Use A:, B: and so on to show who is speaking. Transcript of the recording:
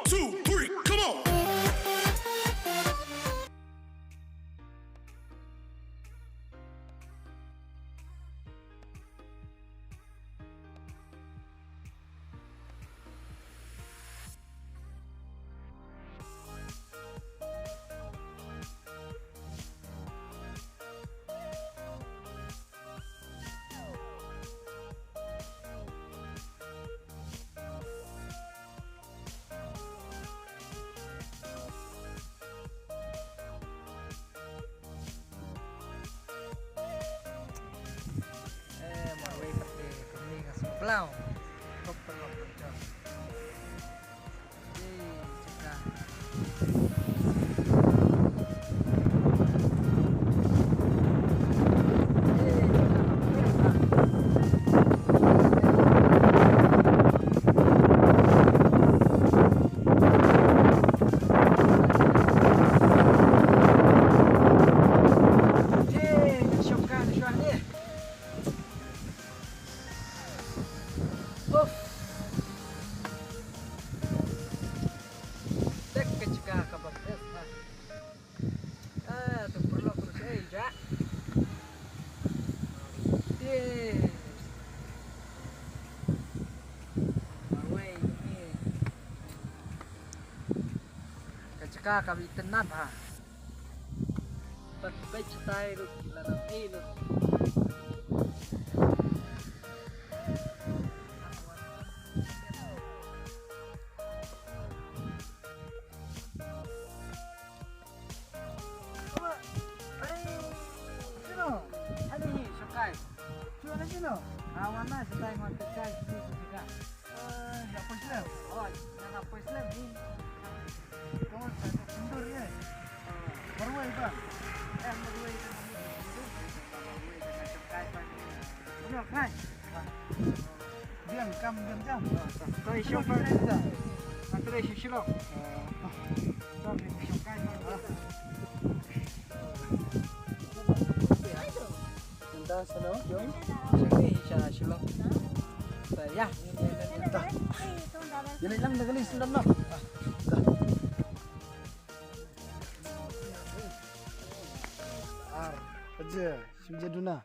A: 2, 3, come on.
B: Plau, kopelok pecah. Cekah. Kacaka kami tenat ha. Baik cetai lu lanang lu. Awan lah setai ngontek kai sini juga. Ya apa Islam? Oh, yang apa Islam ni? Kamu satu mundur ya. Berway bang. Berway kan. Kai pan. Ini kai. Diam kam diam jam. Kau isu apa? Nanti isu silo. Kau isu kai pan. Dah sana, jom. Sini saya silap. Saya. Dah. Jadi lang dah kali sudah nak. Dah. Ar, aja, simjaduna.